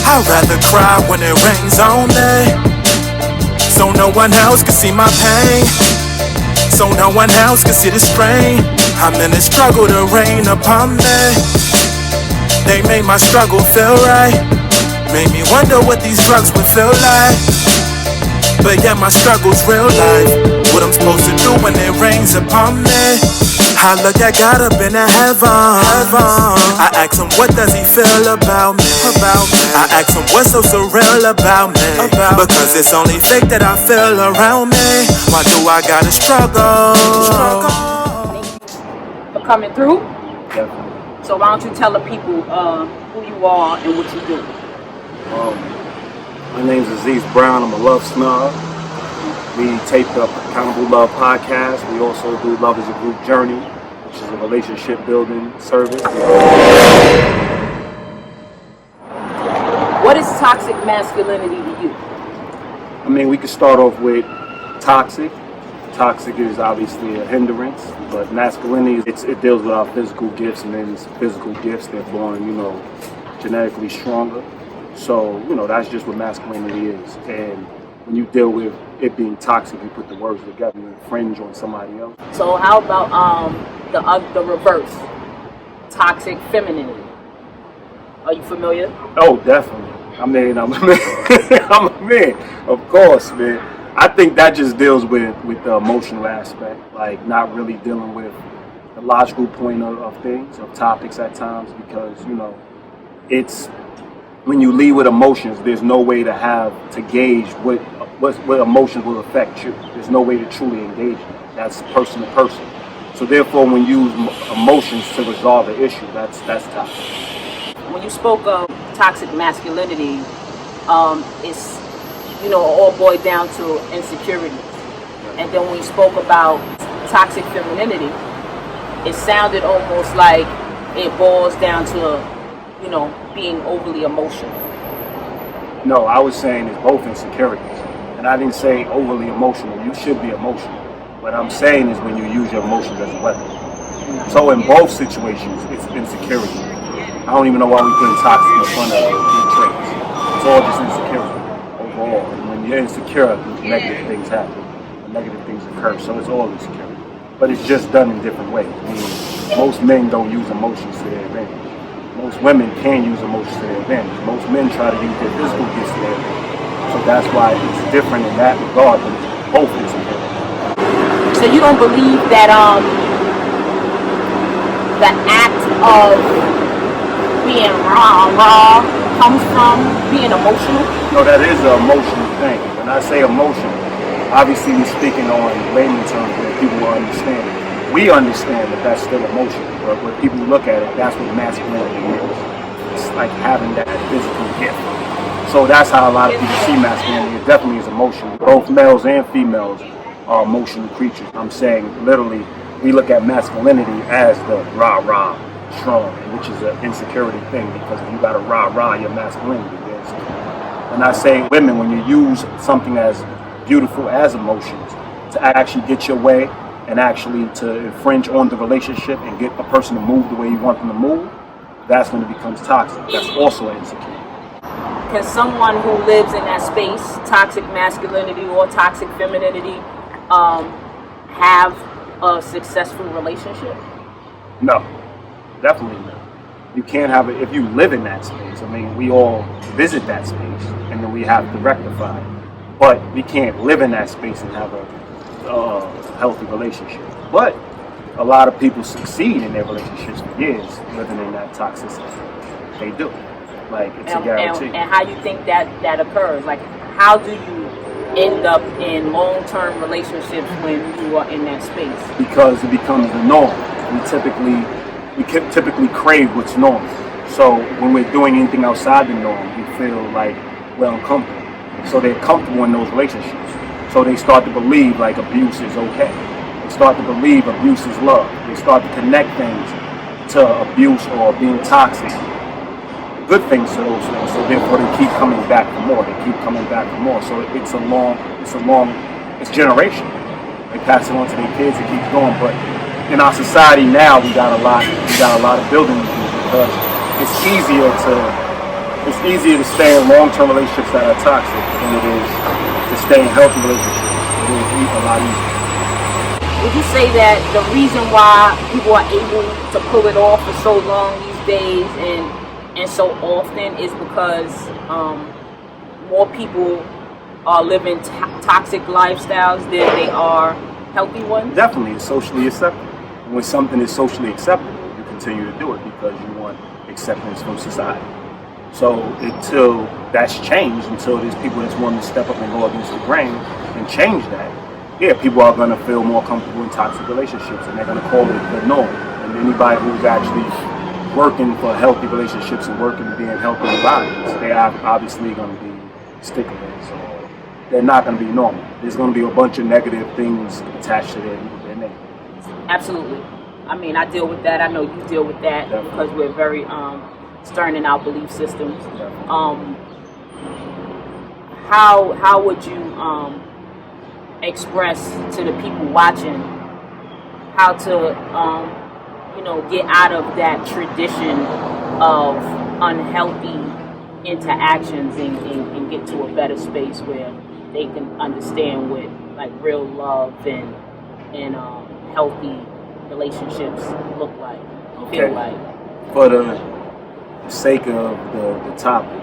I'd rather cry when it rains on me, so no one else can see my pain, so no one else can see the strain. I'm in a struggle to rain upon me. They made my struggle feel right, made me wonder what these drugs would feel like. But yeah, my struggle's real life. What I'm supposed to do when it rains upon me? I look at God up in the heaven. I ask him, what does he feel about me? I ask him, what's so surreal about me? Because it's only fake that I feel around me. Why do I gotta struggle? For coming through. Definitely. So why don't you tell the people who you are and what you do? My name's Aziz Brown. I'm a love snob. We tape the Accountable Love podcast. We also do Love as a Group Journey, which is a relationship building service. What is toxic masculinity to you? I mean, we could start off with toxic. Toxic is obviously a hindrance, but masculinity, it deals with our physical gifts, and men's physical gifts. They're born, genetically stronger. So, that's just what masculinity is. And when you deal with it being toxic, you put the words together, you infringe on somebody else. So how about the reverse, toxic femininity? Are you familiar? Oh, definitely. I'm a man. I'm a man, of course, man. I think that just deals with the emotional aspect, like not really dealing with the logical point of things, of topics at times, because, it's when you lead with emotions, there's no way to gauge what emotions will affect you. There's no way to truly engage them. That's person to person. So therefore, when you use emotions to resolve an issue, that's toxic. When you spoke of toxic masculinity, it's all boiled down to insecurity. And then when you spoke about toxic femininity, it sounded almost like it boils down to being overly emotional. No, I was saying it's both insecurities. And I didn't say overly emotional. You should be emotional. What I'm saying is when you use your emotions as a weapon. So in both situations, it's insecurity. I don't even know why we put toxic in front of your traits. It's all just insecurity overall. And when you're insecure, negative things happen. Negative things occur. So it's all insecurity. But it's just done in different ways. I mean, most men don't use emotions to their advantage. Most women can use emotions to their advantage. Most men try to use their physical gifts to their advantage. So that's why it's different in that regard, but it's both insecurity. So you don't believe that the act of being raw comes from being emotional? No, that is an emotional thing. When I say emotion, obviously we're speaking on layman terms where people will understand it. We understand that that's still emotion, but when people look at it, that's what masculinity is. It's like having that physical gift. So that's how a lot of people see masculinity. It definitely is emotion. Both males and females are emotional creatures. I'm saying literally, we look at masculinity as the rah-rah, strong, which is an insecurity thing, because if you got a rah-rah, your masculinity is. And I say women, when you use something as beautiful as emotions to actually get your way, and actually to infringe on the relationship and get a person to move the way you want them to move, that's when it becomes toxic. That's also insecure. Can someone who lives in that space, toxic masculinity or toxic femininity, have a successful relationship? No, definitely not. You can't have it if you live in that space. I mean, we all visit that space and then we have to rectify it. But we can't live in that space and have a healthy relationship. But a lot of people succeed in their relationships for years living in that toxicity. They do. Like, it's a guarantee. And how you think that occurs? Like, how do you end up in long-term relationships when you are in that space? Because it becomes the norm. We typically crave what's normal. So when we're doing anything outside the norm, we feel like we're uncomfortable. So they're comfortable in those relationships. So they start to believe like abuse is okay. They start to believe abuse is love. They start to connect things to abuse or being toxic, good things to those things. So therefore they keep coming back for more. They keep coming back for more. So it's generation. They pass it on to their kids. It keeps going. But in our society now, we got a lot of building to do, because it's easier to it's easier to stay in long-term relationships that are toxic than it is to stay in healthy relationships. It is a lot easier. Would you say that the reason why people are able to pull it off for so long these days and so often is because more people are living toxic lifestyles than they are healthy ones? Definitely, it's socially accepted. When something is socially acceptable, you continue to do it because you want acceptance from society. So until that's changed, until there's people that's willing to step up and go against the grain and change that, yeah, people are going to feel more comfortable in toxic relationships, and they're going to call it the norm. And anybody who's actually working for healthy relationships and working to being healthy environments, they are obviously going to be sticklers, so they're not going to be normal. There's going to be a bunch of negative things attached to their name. Absolutely. I mean, I deal with that. I know you deal with that. Definitely. Because we're very stern in our belief systems. How would you express to the people watching how to get out of that tradition of unhealthy interactions and get to a better space where they can understand what like real love and healthy relationships look like, feel like? For the sake of the topic,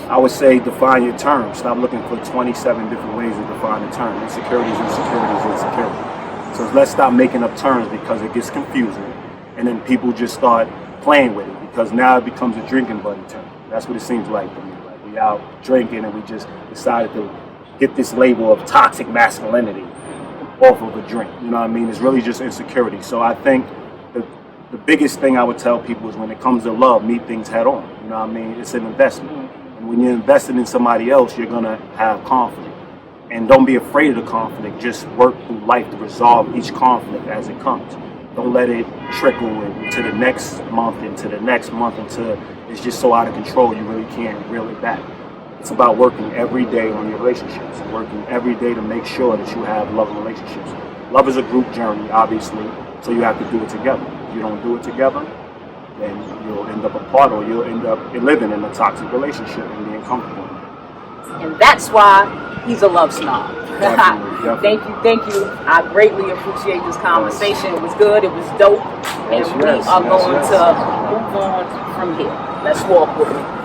I would say define your terms. Stop looking for 27 different ways to define a term. Insecurity is insecurity is insecurity. So let's stop making up terms because it gets confusing, and then people just start playing with it because now it becomes a drinking buddy term. That's what it seems like to me. Like we out drinking and we just decided to get this label of toxic masculinity off of a drink. You know what I mean? It's really just insecurity. So I think the biggest thing I would tell people is when it comes to love, meet things head on. You know what I mean? It's an investment. And when you're investing in somebody else, you're going to have conflict. And don't be afraid of the conflict. Just work through life to resolve each conflict as it comes. Don't let it trickle into the next month, into the next month, until it's just so out of control you really can't reel it back. It's about working every day on your relationships and working every day to make sure that you have loving relationships. Love is a group journey, obviously, so you have to do it together. If you don't do it together, then you'll end up apart or you'll end up living in a toxic relationship and being comfortable. And that's why he's a love snob. Definitely. Thank you. I greatly appreciate this conversation. It was good, it was dope, and we are going to move on from here. Let's walk with it.